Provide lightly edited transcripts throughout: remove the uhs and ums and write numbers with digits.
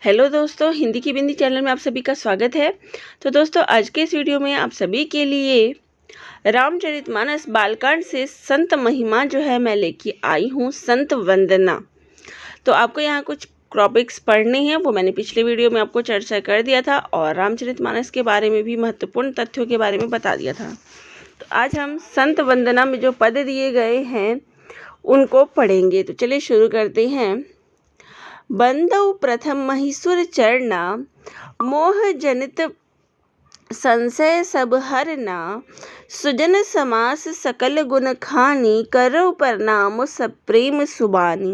Hello दोस्तों, हिंदी की बिंदी channel में आप सभी का स्वागत है। तो दोस्तों, आज के इस वीडियो में आप सभी के लिए रामचरितमानस बालकांड से संत महिमा जो है मैं लेके आई हूँ, संत वंदना। तो आपको यहाँ कुछ टॉपिक्स पढ़ने हैं, वो मैंने पिछले वीडियो में आपको चर्चा कर दिया था और रामचरितमानस के बारे में भी महत्वपूर्ण तथ्यों के बारे में बता दिया था। तो आज हम संत वंदना में जो पद दिए गए हैं उनको पढ़ेंगे। तो चलिए शुरू करते हैं। बंदौ प्रथम महीसुर चरना, मोह जनित संशय सब हरना, सुजन समास सकल गुण खानी, करो प्रणाम सब प्रेम सुबानी।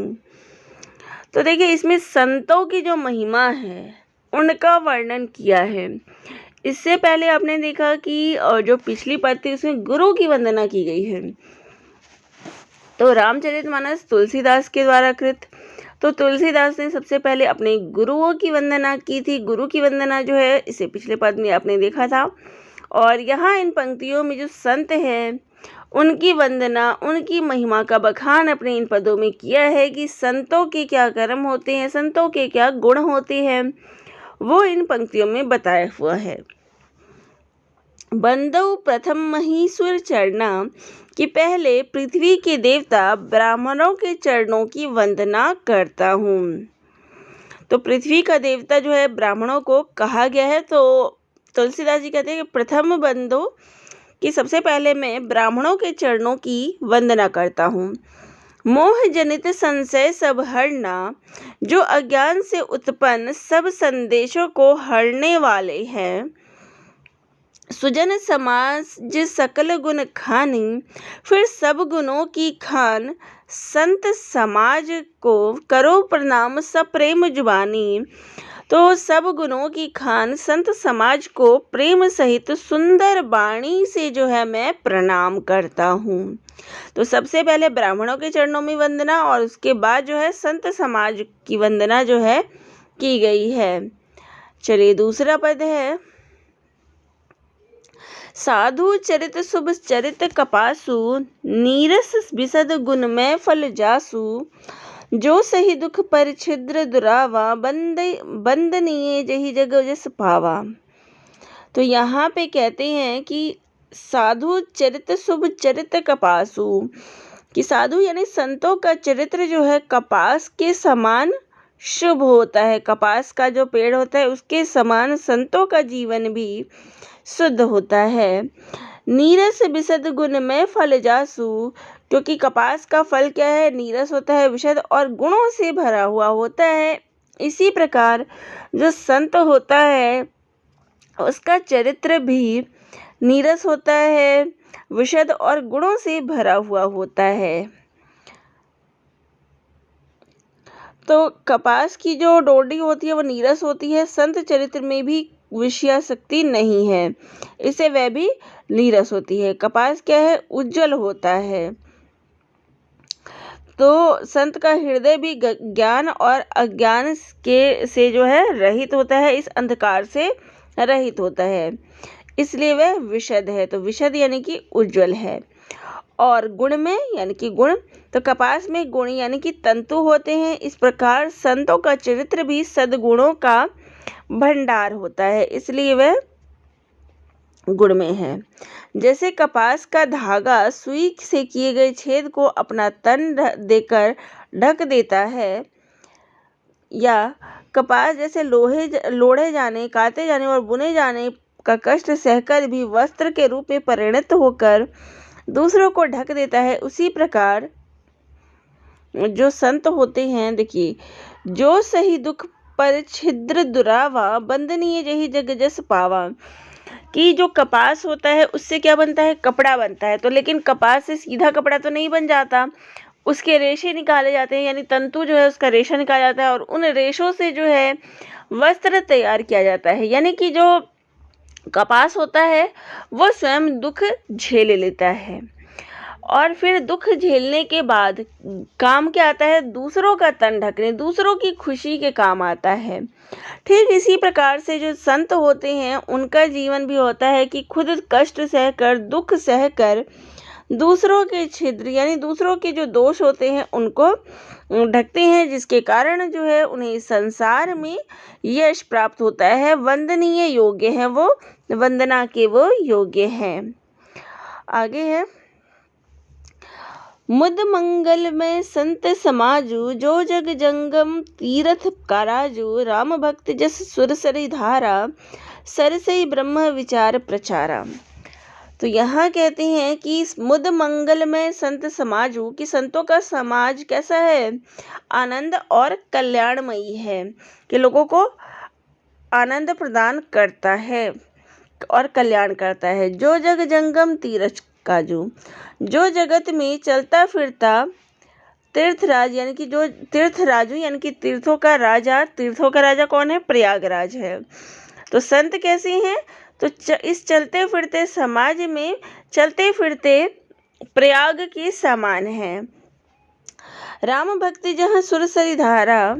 तो देखिए, इसमें संतों की जो महिमा है उनका वर्णन किया है। इससे पहले आपने देखा कि जो पिछली पद थी उसमें गुरु की वंदना की गई है। तो रामचरितमानस तुलसीदास के द्वारा कृत, तो तुलसीदास ने सबसे पहले अपने गुरुओं की वंदना की थी। गुरु की वंदना जो है इसे पिछले पद में आपने देखा था। और यहाँ इन पंक्तियों में जो संत हैं उनकी वंदना, उनकी महिमा का बखान अपने इन पदों में किया है कि संतों के क्या कर्म होते हैं, संतों के क्या गुण होते हैं, वो इन पंक्तियों में बताया हुआ है। बंदौ प्रथम महीसुर चरना, कि पहले पृथ्वी के देवता ब्राह्मणों के चरणों की वंदना करता हूँ। तो पृथ्वी का देवता जो है ब्राह्मणों को कहा गया है। तो तुलसीदास जी कहते हैं कि प्रथम बंदो, कि सबसे पहले मैं ब्राह्मणों के चरणों की वंदना करता हूँ। मोह जनित संशय सब हरना, जो अज्ञान से उत्पन्न सब संदेशों को हरने वाले हैं। सुजन समाज सकल गुण खानी, फिर सब गुणों की खान संत समाज को करो प्रणाम सब प्रेम जुबानी। तो सब गुणों की खान संत समाज को प्रेम सहित सुंदर वाणी से जो है मैं प्रणाम करता हूँ। तो सबसे पहले ब्राह्मणों के चरणों में वंदना और उसके बाद जो है संत समाज की वंदना जो है की गई है। चलिए दूसरा पद है। साधु चरित शुभ चरित कपासु, नीरस विशद गुण में फल जासु, जो सही दुख पर छिद्र दुरावा, बंदनीय जही जग जस पावा। तो यहाँ पे कहते हैं कि साधु चरित शुभ चरित कपासु, कि साधु यानी संतों का चरित्र जो है कपास के समान शुभ होता है। कपास का जो पेड़ होता है उसके समान संतों का जीवन भी शुद्ध होता है। नीरस विशद गुण में फल जासु, क्योंकि कपास का फल क्या है, नीरस होता है, विशद और गुणों से भरा हुआ होता है। इसी प्रकार जो संत होता है उसका चरित्र भी नीरस होता है, विशद और गुणों से भरा हुआ होता है। तो कपास की जो डोडी होती है वो नीरस होती है, संत चरित्र में भी विषयासक्ति नहीं है, इससे वह भी नीरस होती है। कपास क्या है, उज्जवल होता है। तो संत का हृदय भी ज्ञान और अज्ञान के से जो है रहित होता है, इस अंधकार से रहित होता है, इसलिए वह विशद है। तो विशद यानी कि उज्जवल है। और गुण में यानी कि गुण, तो कपास में गुण यानी कि तंतु होते हैं। इस प्रकार संतों का चरित्र भी सद्गुणों का भंडार होता है, इसलिए वह गुण में है। जैसे कपास का धागा सुई से किए गए छेद को अपना तन देकर ढक देता है, या कपास जैसे लोढ़े जाने, काटे जाने और बुने जाने का कष्ट सहकर भी वस्त्र के रूप में परिणत होकर दूसरों को ढक देता है, उसी प्रकार जो संत होते हैं, देखिए, जो सही दुख पर छिद्र दुरावा, बंदनीय जही जग जस पावा, कि जो कपास होता है उससे क्या बनता है, कपड़ा बनता है। तो लेकिन कपास से सीधा कपड़ा तो नहीं बन जाता, उसके रेशे निकाले जाते हैं, यानी तंतु जो है उसका रेशा निकाला जाता है और उन रेशों से जो है वस्त्र तैयार किया जाता है। यानी कि जो कपास होता है वो स्वयं दुख झेल लेता है और फिर दुख झेलने के बाद काम क्या आता है, दूसरों का तन ढकने, दूसरों की खुशी के काम आता है। ठीक इसी प्रकार से जो संत होते हैं उनका जीवन भी होता है कि खुद कष्ट सहकर, दुख सहकर दूसरों के छिद्र यानी दूसरों के जो दोष होते हैं उनको ढकते हैं, जिसके कारण जो है उन्हें संसार में यश प्राप्त होता है। वंदनीय योग्य है वो, वंदना के वो योग्य हैं। आगे है, मुद मंगल में संत समाजू, जो जग जंगम तीरथ काराजू, राम भक्त जस सुरसरी धारा, सरसई ब्रह्म विचार प्रचारा। तो यहाँ कहते हैं कि मुद मंगल में संत समाजू, कि संतों का समाज कैसा है, आनंद और कल्याणमयी है, कि लोगों को आनंद प्रदान करता है और कल्याण करता है। जो जग जंगम तीरथ काजू, जो जगत में चलता फिरता तीर्थराज, यानी कि जो तीर्थराजू यानी कि तीर्थों का राजा। तीर्थों का राजा कौन है, प्रयागराज है। तो संत कैसे हैं, तो इस चलते फिरते समाज में चलते फिरते प्रयाग के समान है। राम भक्ति जहाँ सुरसरी धारा,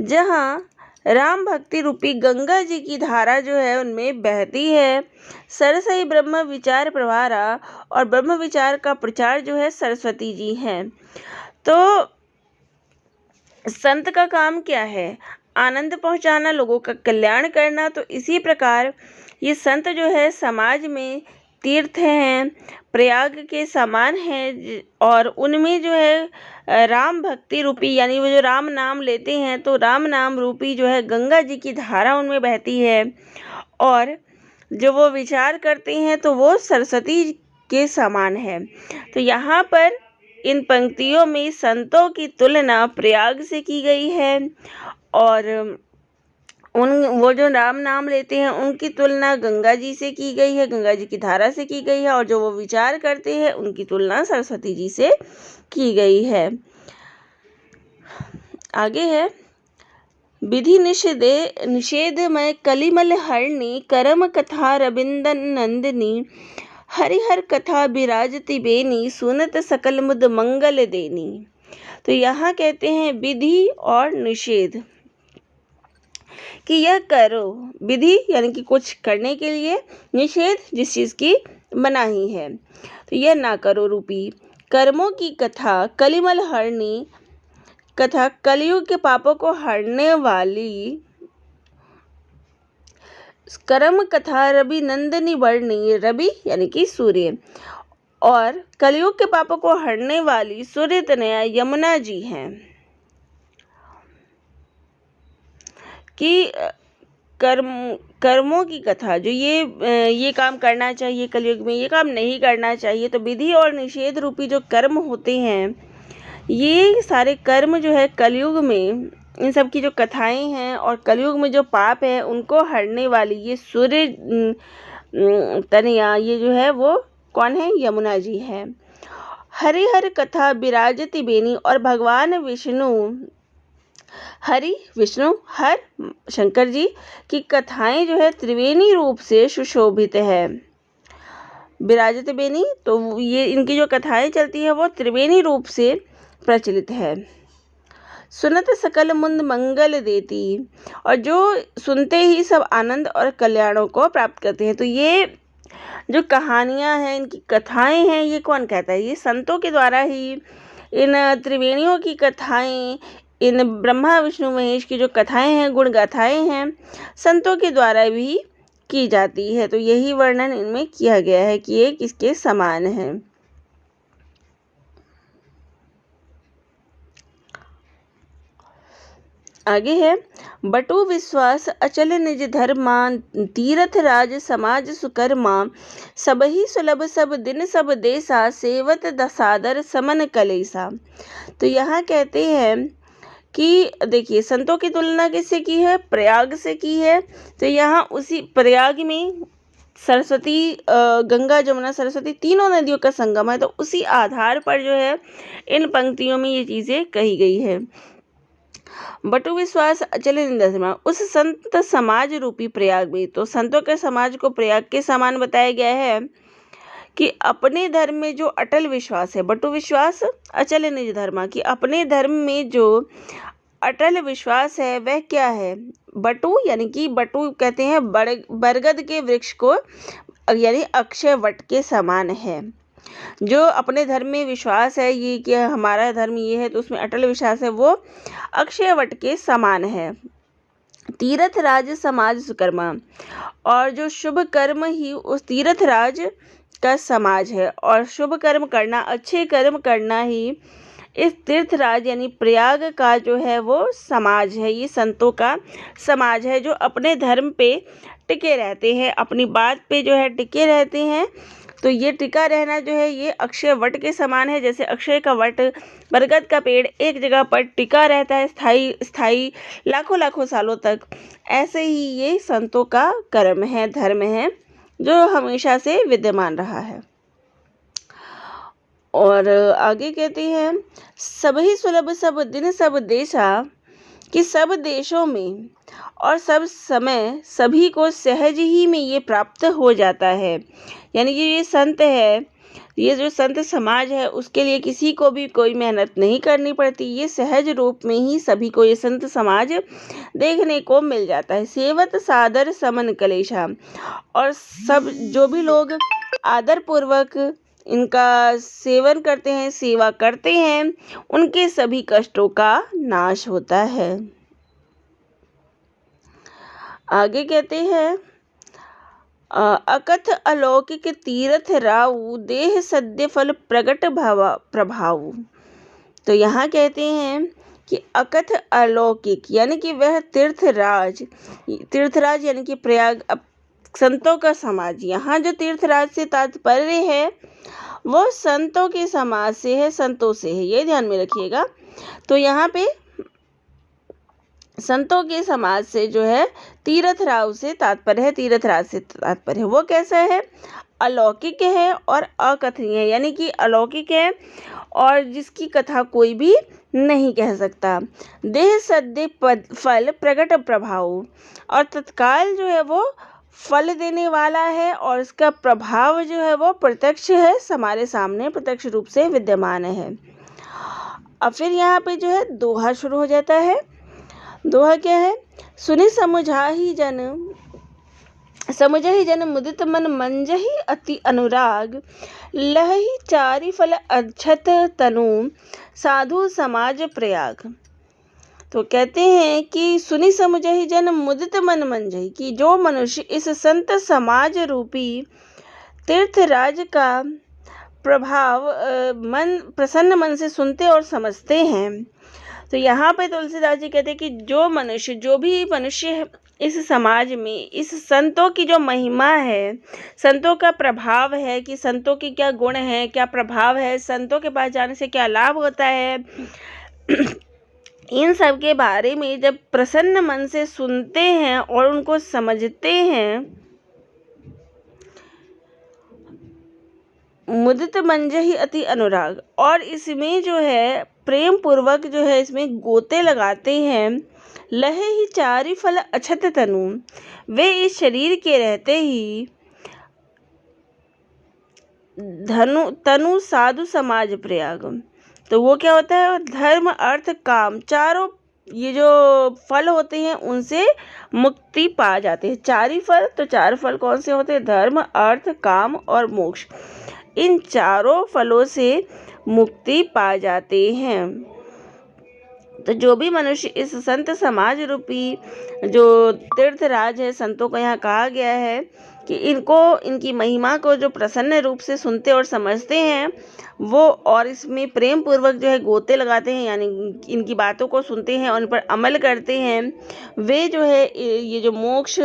जहाँ राम भक्ति रूपी गंगा जी की धारा जो है उनमें बहती है। सरसई ब्रह्म विचार प्रवारा, और ब्रह्म विचार का प्रचार जो है सरस्वती जी हैं। तो संत का काम क्या है, आनंद पहुंचाना, लोगों का कल्याण करना। तो इसी प्रकार ये संत जो है समाज में तीर्थ हैं, प्रयाग के समान हैं, और उनमें जो है राम भक्ति रूपी, यानी वो जो राम नाम लेते हैं तो राम नाम रूपी जो है गंगा जी की धारा उनमें बहती है, और जो वो विचार करते हैं तो वो सरस्वती के समान है। तो यहाँ पर इन पंक्तियों में संतों की तुलना प्रयाग से की गई है, और वो जो राम नाम लेते हैं उनकी तुलना गंगा जी से की गई है, गंगा जी की धारा से की गई है, और जो वो विचार करते हैं उनकी तुलना सरस्वती जी से की गई है। आगे है, विधि निषेध में कलिमल हरणी, करम कथा रविंदन नंदिनी, हरिहर कथा विराजती बेनी, सुनत सकल मुद मंगल देनी। तो यहाँ कहते हैं विधि और निषेध, कि यह करो, विधि यानी कि कुछ करने के लिए, निषेध जिस चीज़ की मनाही है तो यह ना करो रूपी कर्मों की कथा, कलिमल हरणी कथा, कलयुग के पापों को हरने वाली कर्म कथा, रवि नंदनी वर्णी, रवि यानी कि सूर्य, और कलयुग के पापों को हरने वाली सूर्य तनया यमुना जी हैं। कि कर्मों की कथा, जो ये काम करना चाहिए कलयुग में, ये काम नहीं करना चाहिए। तो विधि और निषेध रूपी जो कर्म होते हैं, ये सारे कर्म जो है कलयुग में, इन सब की जो कथाएं हैं और कलयुग में जो पाप है उनको हरने वाली ये सूर्य तनया, ये जो है वो कौन है, यमुना जी है। हरिहर कथा विराजती बेनी, और भगवान विष्णु, हरि विष्णु हर शंकर जी की कथाएं जो है त्रिवेणी रूप से सुशोभित है। विराजत बेनी, तो ये इनकी जो कथाएं चलती है वो त्रिवेणी रूप से प्रचलित है। सुनत सकल मुद मंगल देती, और जो सुनते ही सब आनंद और कल्याणों को प्राप्त करते हैं। तो ये जो कहानियां हैं, इनकी कथाएं हैं, ये कौन कहता है, ये संतों के द्वारा ही इन त्रिवेणियों की कथाएं, इन ब्रह्मा विष्णु महेश की जो कथाएं हैं, गुण गाथाएं हैं, संतों के द्वारा भी की जाती है। तो यही वर्णन इनमें किया गया है कि ये किसके समान है। आगे है, बटु विश्वास अचल निज धर्मा, तीरथ राज समाज सुकर्मा, सबही सुलभ सब दिन सब देसा, सेवत दसादर समन कलेसा। तो यहाँ कहते हैं कि देखिए संतों की तुलना किससे की है, प्रयाग से की है। तो यहाँ उसी प्रयाग में सरस्वती, गंगा जमुना सरस्वती तीनों नदियों का संगम है। तो उसी आधार पर जो है इन पंक्तियों में ये चीज़ें कही गई है। बटु विश्वास अचल निधर्मा, उस संत समाज रूपी प्रयाग में, तो संतों के समाज को प्रयाग के समान बताया गया है कि अपने धर्म में जो अटल विश्वास है, बटु विश्वास अचल निज धर्मा, कि अपने धर्म में जो अटल विश्वास है वह क्या है, बटु यानी कि बटु कहते हैं बरगद के वृक्ष को, यानी अक्षय वट के समान है। जो अपने धर्म में विश्वास है, ये कि हमारा धर्म ये है, तो उसमें अटल विश्वास है, वो अक्षय वट के समान है। तीर्थ राज समाज सुकर्मा, और जो शुभ कर्म ही उस तीर्थ राज का समाज है, और शुभ कर्म करना, अच्छे कर्म करना ही इस तीर्थराज यानी प्रयाग का जो है वो समाज है। ये संतों का समाज है जो अपने धर्म पे टिके रहते हैं, अपनी बात पे जो है टिके रहते हैं। तो ये टिका रहना जो है ये अक्षय वट के समान है। जैसे अक्षय का वट, बरगद का पेड़ एक जगह पर टिका रहता है स्थाई लाखों लाखों सालों तक, ऐसे ही ये संतों का कर्म है, धर्म है, जो हमेशा से विद्यमान रहा है। और आगे कहते हैं, सबही सुलभ सब दिन सब देशा, कि सब देशों में और सब समय सभी को सहज ही में ये प्राप्त हो जाता है। यानी कि ये संत है, ये जो संत समाज है, उसके लिए किसी को भी कोई मेहनत नहीं करनी पड़ती, ये सहज रूप में ही सभी को ये संत समाज देखने को मिल जाता है। सेवत सादर समन कलेशा, और सब जो भी लोग आदर पूर्वक इनका सेवन करते हैं, सेवा करते हैं, उनके सभी कष्टों का नाश होता है। आगे कहते हैं, अकथ अलौकिक तीर्थ राउ, देह सद्य फल प्रगट प्रभाव। तो यहाँ कहते हैं कि अकथ अलौकिक यानी कि वह तीर्थराज यानी कि प्रयाग संतों का समाज। यहाँ जो तीर्थराज से तात्पर्य है वो संतों के समाज से है, संतों से है, ये ध्यान में रखिएगा। तो यहाँ पे संतों के समाज से जो है तीर्थराज से तात्पर्य है, तीर्थराज से तात्पर्य है। वो कैसा है? अलौकिक है और अकथनीय है, यानी कि अलौकिक है और जिसकी कथा कोई भी नहीं कह सकता। देह सद्य फल प्रगट प्रभाव, और तत्काल जो है वो फल देने वाला है और इसका प्रभाव जो है वो प्रत्यक्ष है, हमारे सामने प्रत्यक्ष रूप से विद्यमान है। अब फिर यहाँ पे जो है दोहा शुरू हो जाता है। दोहा क्या है? सुनि समुझाहि जन मुदित मन मंजहि अति अनुराग, लहहि चारि फल अक्षत तनु, साधु समाज प्रयाग। तो कहते हैं कि सुनि समुझहि जन मुदित मन मंजहि, कि जो मनुष्य इस संत समाज रूपी तीर्थराज का प्रभाव प्रसन्न मन से सुनते और समझते हैं। तो यहाँ पे तुलसीदास जी कहते हैं कि जो भी मनुष्य इस समाज में इस संतों की जो महिमा है, संतों का प्रभाव है, कि संतों की क्या गुण है, क्या प्रभाव है, संतों के पास जाने से क्या लाभ होता है, इन सब के बारे में जब प्रसन्न मन से सुनते हैं और उनको समझते हैं, मुदित मंजहि अति अनुराग, और इसमें जो है प्रेम पूर्वक जो है इसमें गोते लगाते हैं। लहे ही चारि फल अछत तनु, वे इस शरीर के रहते ही तनु साधु समाज प्रयाग। तो वो क्या होता है? धर्म अर्थ काम, चारों ये जो फल होते हैं उनसे मुक्ति पा जाते हैं। चारि फल, तो चार फल कौन से होते हैं? धर्म अर्थ काम और मोक्ष। इन चारों फलों से मुक्ति पा जाते हैं। तो जो भी मनुष्य इस संत समाज रूपी जो तीर्थराज है, संतों को यहाँ कहा गया है कि इनकी महिमा को जो प्रसन्न रूप से सुनते और समझते हैं वो, और इसमें प्रेम पूर्वक जो है गोते लगाते हैं, यानी इनकी बातों को सुनते हैं और इन पर अमल करते हैं, वे जो है ये जो मोक्ष,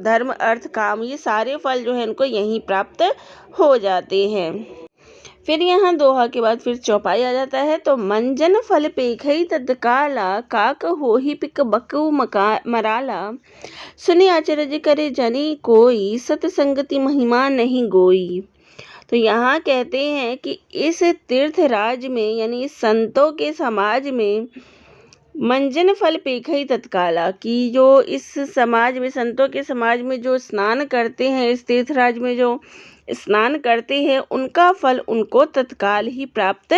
धर्म अर्थ काम, ये सारे फल जो है इनको यहीं प्राप्त हो जाते हैं। फिर यहाँ दोहा के बाद फिर चौपाई आ जाता है। तो मंजन फल पेखई तत्काला, काक होहि पिक बकु मराला, सुनि आचरज करे जनी कोई, सतसंगति महिमा नहीं गोई। तो यहाँ कहते हैं कि इस तीर्थराज में यानी संतों के समाज में मंजन फल पेखई तत्काला, कि जो इस समाज में, संतों के समाज में जो स्नान करते हैं, इस तीर्थराज में जो स्नान करते हैं, उनका फल उनको तत्काल ही प्राप्त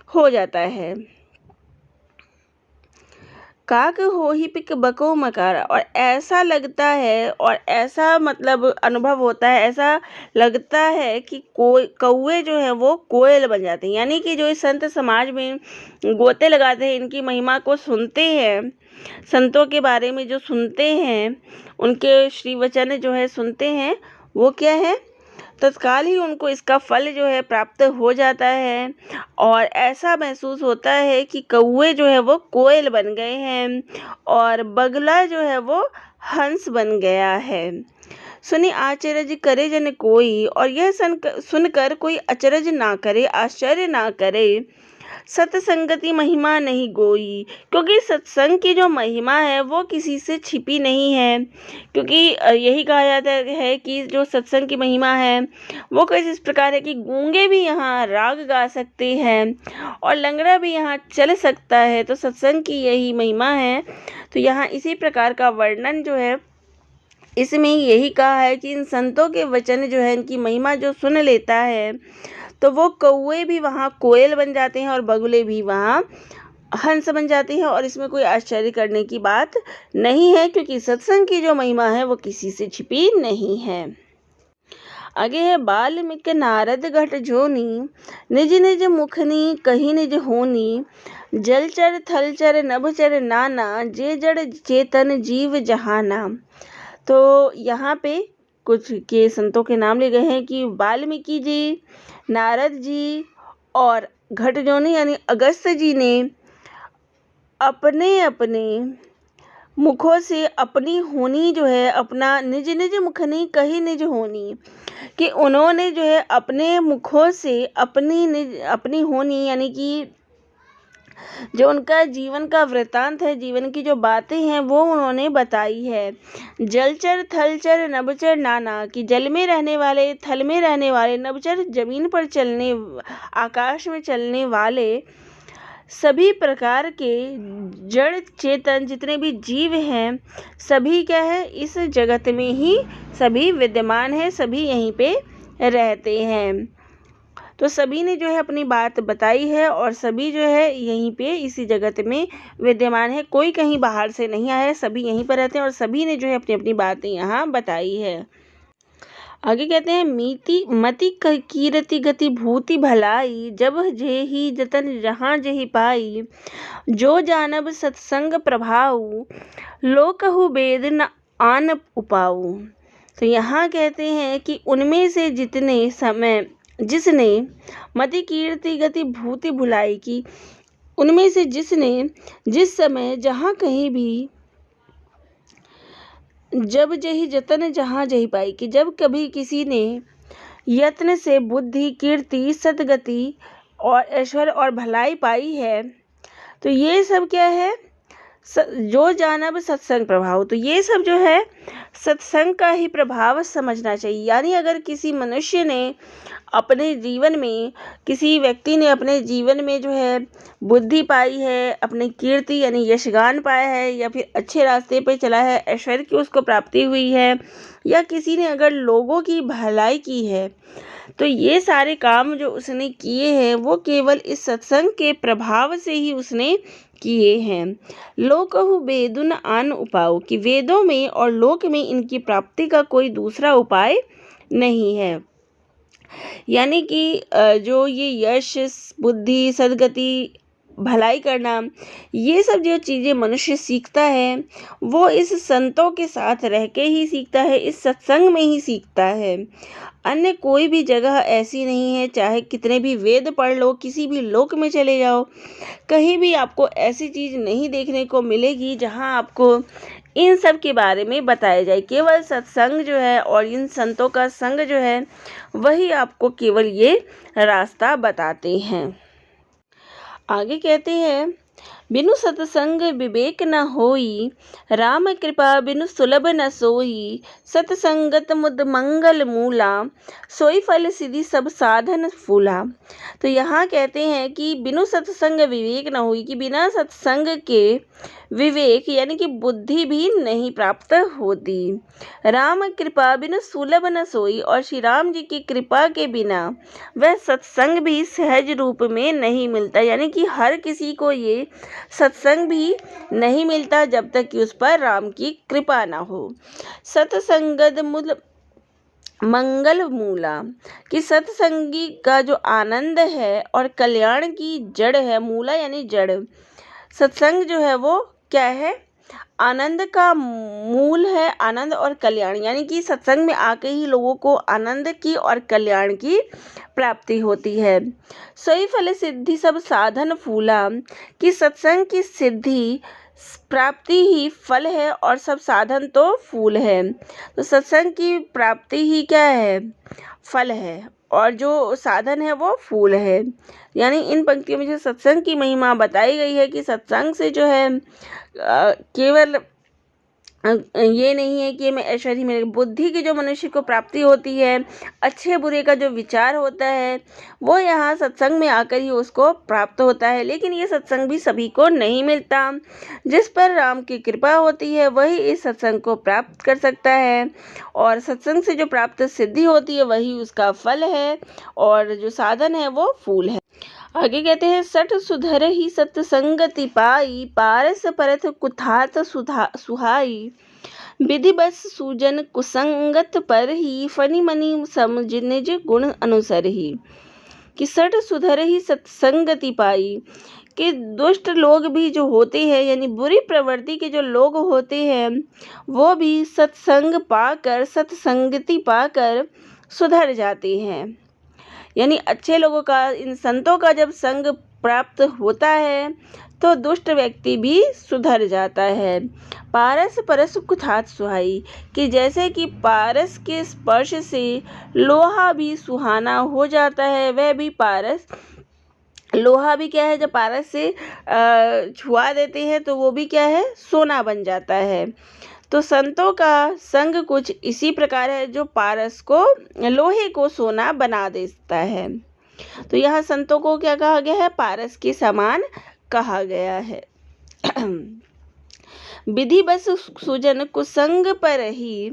हो जाता है। काक हो ही पिक बको मकारा। और ऐसा लगता है और ऐसा मतलब अनुभव होता है, ऐसा लगता है कि कोई कौवे जो है वो कोयल बन जाते हैं। यानी कि जो इस संत समाज में गोते लगाते हैं, इनकी महिमा को सुनते हैं, संतों के बारे में जो सुनते हैं, उनके श्री वचन जो है सुनते हैं, वो क्या है, तत्काल ही उनको इसका फल जो है प्राप्त हो जाता है। और ऐसा महसूस होता है कि कौवे जो है वो कोयल बन गए हैं और बगला जो है वो हंस बन गया है। सुनी आचरज करे जन कोई। और यह सुनकर कोई अचरज ना करे, आश्चर्य ना करे। सत्संगति महिमा नहीं गोई। क्योंकि सत्संग की जो महिमा है वो किसी से छिपी नहीं है। क्योंकि यही कहा जाता है कि जो सत्संग की महिमा है वो कुछ इस प्रकार है कि गूंगे भी यहाँ राग गा सकते हैं और लंगड़ा भी यहाँ चल सकता है। तो सत्संग की यही महिमा है। तो यहाँ इसी प्रकार का वर्णन जो है इसमें यही कहा है कि इन संतों के वचन जो है, इनकी महिमा जो सुन लेता है तो वो कौवे भी वहाँ कोयल बन जाते हैं और बगुले भी वहाँ हंस बन जाते हैं। और इसमें कोई आश्चर्य करने की बात नहीं है, क्योंकि सत्संग की जो महिमा है वो किसी से छिपी नहीं है। आगे है बाल्मीक नारद घट जोनी। निज निज मुखनी कही निज होनी। जलचर थलचर नभचर नाना। जे जड़ चेतन जीव जहाना। तो यहाँ पे कुछ के संतों के नाम लिए गए हैं कि वाल्मीकि जी, नारद जी और घटजोनी यानी अगस्त्य जी ने अपने अपने मुखों से अपनी होनी जो है, अपना निज निज मुखनी कही निज होनी, कि उन्होंने जो है अपने मुखों से अपनी होनी यानी कि जो उनका जीवन का वृतांत है, जीवन की जो बातें हैं वो उन्होंने बताई है। जलचर थलचर नभचर नाना, कि जल में रहने वाले, थल में रहने वाले, नभचर जमीन पर चलने, आकाश में चलने वाले सभी प्रकार के जड़ चेतन जितने भी जीव हैं, सभी क्या है, इस जगत में ही सभी विद्यमान हैं, सभी यहीं पे रहते हैं। तो सभी ने जो है अपनी बात बताई है और सभी जो है यहीं पे इसी जगत में विद्यमान है। कोई कहीं बाहर से नहीं आया है, सभी यहीं पर रहते हैं और सभी ने जो है अपनी अपनी बातें यहाँ बताई है। आगे कहते हैं मति कीरति गति भूति भलाई। जब जेहि जतन जहाँ जेहि पाई। जो जानब सत्संग प्रभाऊ। लोकहु वेद न आन उपाऊ। तो यहाँ कहते हैं कि उनमें से जिसने मति कीर्ति गति भूति भुलाई की, उनमें से जिसने जिस समय जहाँ कहीं भी जब जही जतन जहाँ जही पाई, कि जब कभी किसी ने यत्न से बुद्धि कीर्ति सद्गति और ऐश्वर्य और भलाई पाई है, तो ये सब क्या है, जो जानब सत्संग प्रभाव। तो ये सब जो है सत्संग का ही प्रभाव समझना चाहिए। यानी अगर किसी मनुष्य ने अपने जीवन में, किसी व्यक्ति ने अपने जीवन में जो है बुद्धि पाई है, अपनी कीर्ति यानी यशगान पाया है, या फिर अच्छे रास्ते पे चला है, ऐश्वर्य की उसको प्राप्ति हुई है, या किसी ने अगर लोगों की भलाई की है, तो ये सारे काम जो उसने किए हैं वो केवल इस सत्संग के प्रभाव से ही उसने किए हैं। लोकहु वेदुन आन उपाऊ, कि वेदों में और लोक में इनकी प्राप्ति का कोई दूसरा उपाय नहीं है। यानी कि जो ये यश, बुद्धि, सद्गति, भलाई करना, ये सब जो चीज़ें मनुष्य सीखता है वो इस संतों के साथ रह के ही सीखता है, इस सत्संग में ही सीखता है। अन्य कोई भी जगह ऐसी नहीं है, चाहे कितने भी वेद पढ़ लो, किसी भी लोक में चले जाओ, कहीं भी आपको ऐसी चीज़ नहीं देखने को मिलेगी जहां आपको इन सब के बारे में बताया जाए। केवल सत्संग जो है और इन संतों का संग जो है वही आपको केवल ये रास्ता बताते हैं। आगे कहते हैं, बिनु सत्संग विवेक न होई। राम कृपा बिनु सुलभ न सोई। सत्संगत मुद मंगल मूला। सोई फल सिद्धि सब साधन फूला। तो यहाँ कहते हैं कि बिनु सत्संग विवेक न होई, कि बिना सत्संग के विवेक यानी कि बुद्धि भी नहीं प्राप्त होती। राम कृपा बिनु सुलभ न सोई, और श्री राम जी की कृपा के बिना वह सत्संग भी सहज रूप में नहीं मिलता। यानी कि हर किसी को ये सत्संग भी नहीं मिलता जब तक कि उस पर राम की कृपा ना हो। सत्संगद मूल मंगल मूला, कि सत्संगी का जो आनंद है और कल्याण की जड़ है। मूला यानी जड़। सत्संग जो है वो क्या है? आनंद का मूल है। आनंद और कल्याण, यानी कि सत्संग में आके ही लोगों को आनंद की और कल्याण की प्राप्ति होती है। सोई फल सिद्धि सब साधन फूला, कि सत्संग की सिद्धि प्राप्ति ही फल है और सब साधन तो फूल है। तो सत्संग की प्राप्ति ही क्या है? फल है, और जो साधन है वो फूल है। यानी इन पंक्तियों में जो सत्संग की महिमा बताई गई है कि सत्संग से जो है केवल ये नहीं है कि मैं ऐश्वर्य में बुद्धि की जो मनुष्य को प्राप्ति होती है, अच्छे बुरे का जो विचार होता है, वो यहाँ सत्संग में आकर ही उसको प्राप्त होता है। लेकिन ये सत्संग भी सभी को नहीं मिलता। जिस पर राम की कृपा होती है वही इस सत्संग को प्राप्त कर सकता है, और सत्संग से जो प्राप्त सिद्धि होती है वही उसका फल है, और जो साधन है वो फूल है। आगे कहते हैं, सठ सुधर ही सत्संगति पाई, पारस परथ कुथात सुहाई, विधि बस सूजन कुसंगत पर ही, फनी मनी समझ निज गुण अनुसर ही। कि सठ सुधर ही सत्संगति पाई, कि दुष्ट लोग भी जो होते हैं, यानी बुरी प्रवृत्ति के जो लोग होते हैं, वो भी सत्संग पाकर, सत्संगति पाकर सुधर जाते हैं। यानी अच्छे लोगों का, इन संतों का जब संग प्राप्त होता है तो दुष्ट व्यक्ति भी सुधर जाता है। पारस परस कुथात सुहाई, कि जैसे कि पारस के स्पर्श से लोहा भी सुहाना हो जाता है, वह भी पारस, लोहा भी क्या है, जब पारस से छुआ देते हैं तो वो भी क्या है, सोना बन जाता है। तो संतों का संग कुछ इसी प्रकार है, जो पारस को, लोहे को सोना बना देता है। तो यहाँ संतों को क्या कहा गया है? पारस के समान कहा गया है। विधि बस सुजन कुसंग पर ही,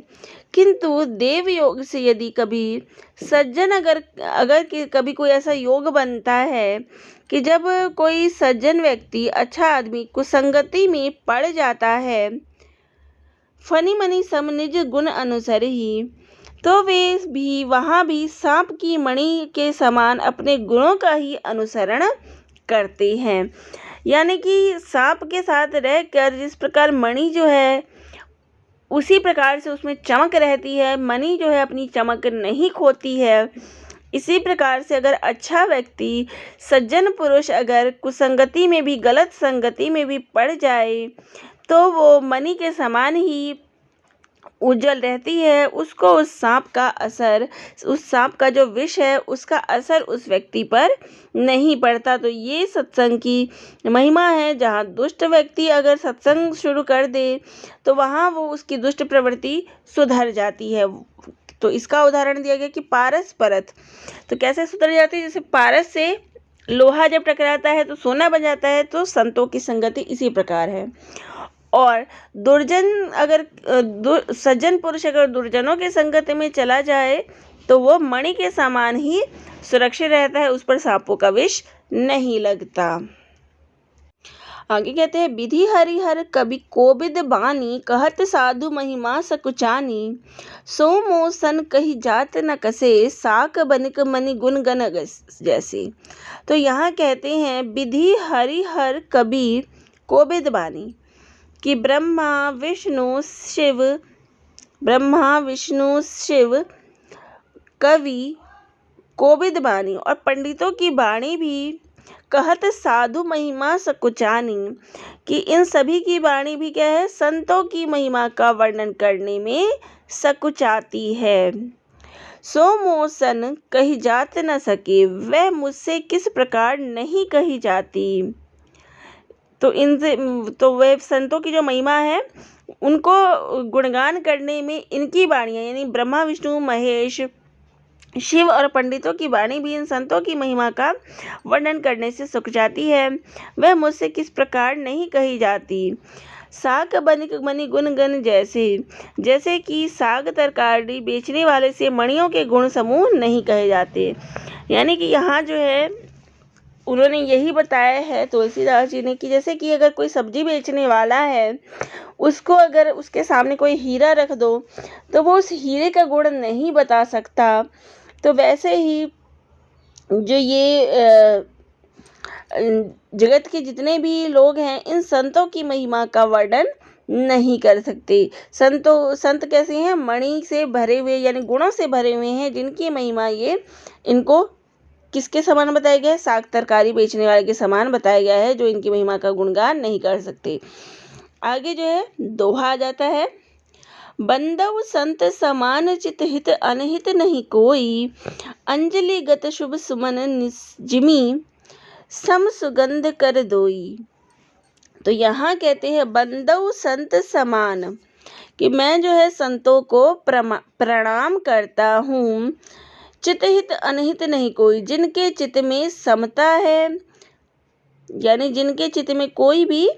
किंतु देव योग से यदि कभी सज्जन, अगर कभी कोई ऐसा योग बनता है कि जब कोई सज्जन व्यक्ति, अच्छा आदमी कुसंगति में पड़ जाता है, फनी मनी सम निज गुण अनुसर ही, तो वे भी वहाँ भी सांप की मणि के समान अपने गुणों का ही अनुसरण करते हैं। यानी कि सांप के साथ रहकर जिस प्रकार मणि जो है उसी प्रकार से उसमें चमक रहती है, मणि जो है अपनी चमक नहीं खोती है, इसी प्रकार से अगर अच्छा व्यक्ति, सज्जन पुरुष अगर कुसंगति में भी, गलत संगति में भी पड़ जाए तो वो मणि के समान ही उज्जवल रहती है। उसको उस सांप का असर, उस सांप का जो विष है उसका असर उस व्यक्ति पर नहीं पड़ता। तो ये सत्संग की महिमा है। जहाँ दुष्ट व्यक्ति अगर सत्संग शुरू कर दे तो वहाँ वो उसकी दुष्ट प्रवृत्ति सुधर जाती है। तो इसका उदाहरण दिया गया कि पारस परत, तो कैसे सुधर जाती है? जैसे पारस से लोहा जब टकराता है तो सोना बन जाता है, तो संतों की संगति इसी प्रकार है। और दुर्जन अगर सज्जन पुरुष अगर दुर्जनों के संगत में चला जाए तो वो मणि के समान ही सुरक्षित रहता है, उस पर सांपों का विष नहीं लगता। आगे कहते हैं, विधि हरिहर कवि कोविद बानी, कहत साधु महिमा सकुचानी, सो मोसन कही जात न कसे, साक बनिक मनि गुण गन जैसे। तो यहाँ कहते हैं, विधि हरिहर कवि कोविद बानी, कि ब्रह्मा विष्णु शिव कवि कोविद बानी, और पंडितों की वाणी भी कहत साधु महिमा सकुचानी, कि इन सभी की वाणी भी क्या है? संतों की महिमा का वर्णन करने में सकुचाती है। सो मोसन कही जात न सके, वह मुझसे किस प्रकार नहीं कही जाती। तो इनसे, तो वे संतों की जो महिमा है उनको गुणगान करने में इनकी वाणियाँ, यानी ब्रह्मा विष्णु महेश शिव और पंडितों की वाणी भी इन संतों की महिमा का वर्णन करने से सुख जाती है, वह मुझसे किस प्रकार नहीं कही जाती। साग बनिक मणि गुण गण जैसे कि साग तरकारी बेचने वाले से मणियों के गुण समूह नहीं कहे जाते। यानी कि यहाँ जो है उन्होंने यही बताया है तुलसीदास जी ने कि जैसे कि अगर कोई सब्जी बेचने वाला है, उसको अगर उसके सामने कोई हीरा रख दो तो वो उस हीरे का गुण नहीं बता सकता, तो वैसे ही जो ये जगत के जितने भी लोग हैं इन संतों की महिमा का वर्णन नहीं कर सकते। संत कैसे हैं? मणि से भरे हुए यानी गुणों से भरे हुए हैं, जिनकी महिमा ये इनको किसके समान बताया गया है? साग तरकारी बेचने वाले के समान बताया गया है, जो इनकी महिमा का गुणगान नहीं कर सकते। आगे जो है दोहा आ जाता है, बंदव संत समान चित हित अनहित नहीं कोई, अंजलि गत शुभ सुमन जिमी सम सुगंध कर दोई। तो यहाँ कहते हैं बंदव संत समान, कि मैं जो है संतों को प्रणाम करता हूँ। चित हित अनहित नहीं कोई, जिनके चित्त में समता है, यानी जिनके चित्त में कोई भी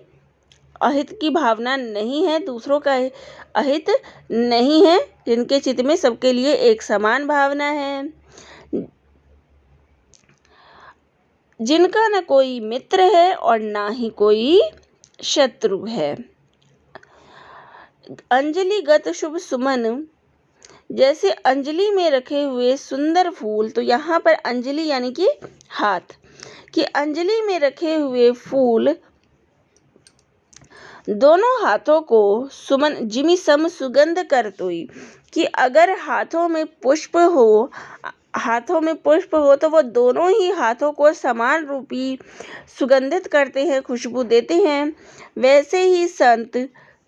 अहित की भावना नहीं है, दूसरों का अहित नहीं है, जिनके चित्त में सबके लिए एक समान भावना है, जिनका न कोई मित्र है और ना ही कोई शत्रु है। अंजलि गत शुभ सुमन, जैसे अंजलि में रखे हुए सुंदर फूल, तो यहाँ पर अंजलि यानी कि हाथ, कि अंजलि में रखे हुए फूल दोनों हाथों को सुमन जिमी सम सुगंध कर दोई, कि अगर हाथों में पुष्प हो तो वो दोनों ही हाथों को समान रूपी सुगंधित करते हैं, खुशबू देते हैं। वैसे ही संत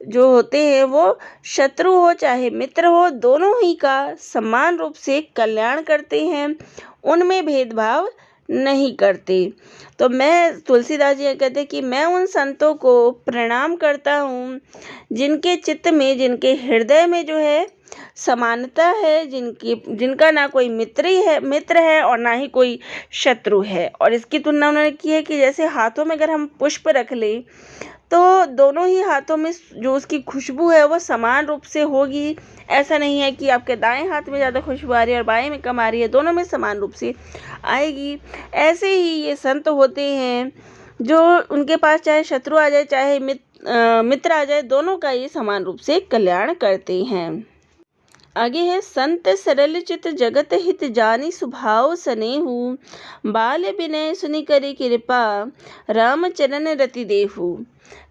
जो होते हैं वो शत्रु हो चाहे मित्र हो, दोनों ही का समान रूप से कल्याण करते हैं, उनमें भेदभाव नहीं करते। तो मैं तुलसीदास जी कहते हैं कि मैं उन संतों को प्रणाम करता हूँ जिनके चित्त में, जिनके हृदय में जो है समानता है, जिनका ना कोई मित्र है और ना ही कोई शत्रु है। और इसकी तुलना उन्होंने की है कि जैसे हाथों में अगर हम पुष्प रख लें तो दोनों ही हाथों में जो उसकी खुशबू है वो समान रूप से होगी। ऐसा नहीं है कि आपके दाएं हाथ में ज़्यादा खुशबू आ रही है और बाएं में कम आ रही है, दोनों में समान रूप से आएगी। ऐसे ही ये संत होते हैं जो उनके पास चाहे शत्रु आ जाए चाहे मित्र आ जाए, दोनों का ये समान रूप से कल्याण करते हैं। आगे है, संत सरल चित जगत हित जानी स्वभाव सनेहु, बाल विनय सुनि करी कृपा राम चरण रति देहु।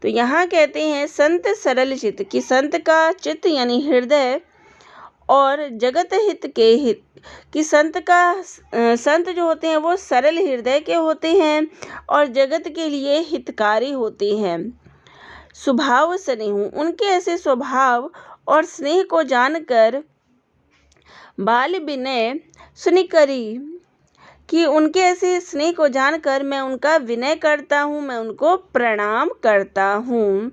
तो यहाँ कहते हैं संत सरल चित, कि संत का चित्त यानी हृदय और जगत हित के हित, कि संत जो होते हैं वो सरल हृदय के होते हैं और जगत के लिए हितकारी होते हैं। स्वभाव स्नेह, उनके ऐसे स्वभाव और स्नेह को जानकर बाल विनय सुनि करी, कि उनके ऐसे स्नेह को जानकर मैं उनका विनय करता हूँ, मैं उनको प्रणाम करता हूँ।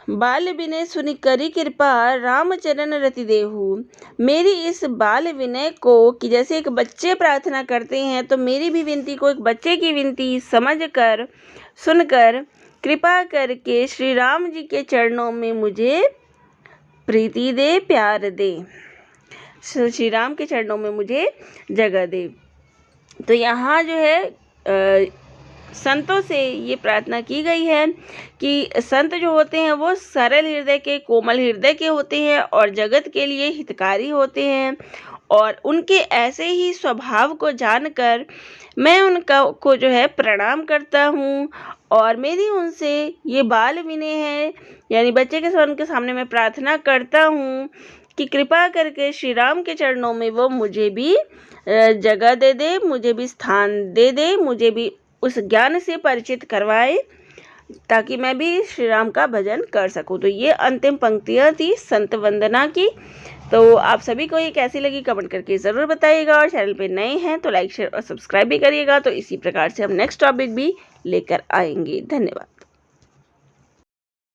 बाल विनय सुनि करी कृपा रामचरण रति देहु, मेरी इस बाल विनय को, कि जैसे एक बच्चे प्रार्थना करते हैं तो मेरी भी विनती को एक बच्चे की विनती समझकर सुनकर कृपा करके श्री राम जी के चरणों में मुझे प्रीति दे, प्यार दे, श्री राम के चरणों में मुझे जगह दे। तो यहाँ जो है संतों से ये प्रार्थना की गई है कि संत जो होते हैं वो सरल हृदय के, कोमल हृदय के होते हैं और जगत के लिए हितकारी होते हैं, और उनके ऐसे ही स्वभाव को जानकर मैं उनका को जो है प्रणाम करता हूँ, और मेरी उनसे ये बाल विनय है, यानी बच्चे के समान के सामने मैं प्रार्थना करता हूँ कि कृपा करके श्री राम के चरणों में वो मुझे भी जगह दे दे, मुझे भी स्थान दे दे, मुझे भी उस ज्ञान से परिचित करवाए ताकि मैं भी श्री राम का भजन कर सकूं। तो ये अंतिम पंक्तियाँ थी संत वंदना की। तो आप सभी को ये कैसी लगी कमेंट करके ज़रूर बताइएगा, और चैनल पे नए हैं तो लाइक शेयर और सब्सक्राइब भी करिएगा। तो इसी प्रकार से हम नेक्स्ट टॉपिक भी लेकर आएंगे। धन्यवाद।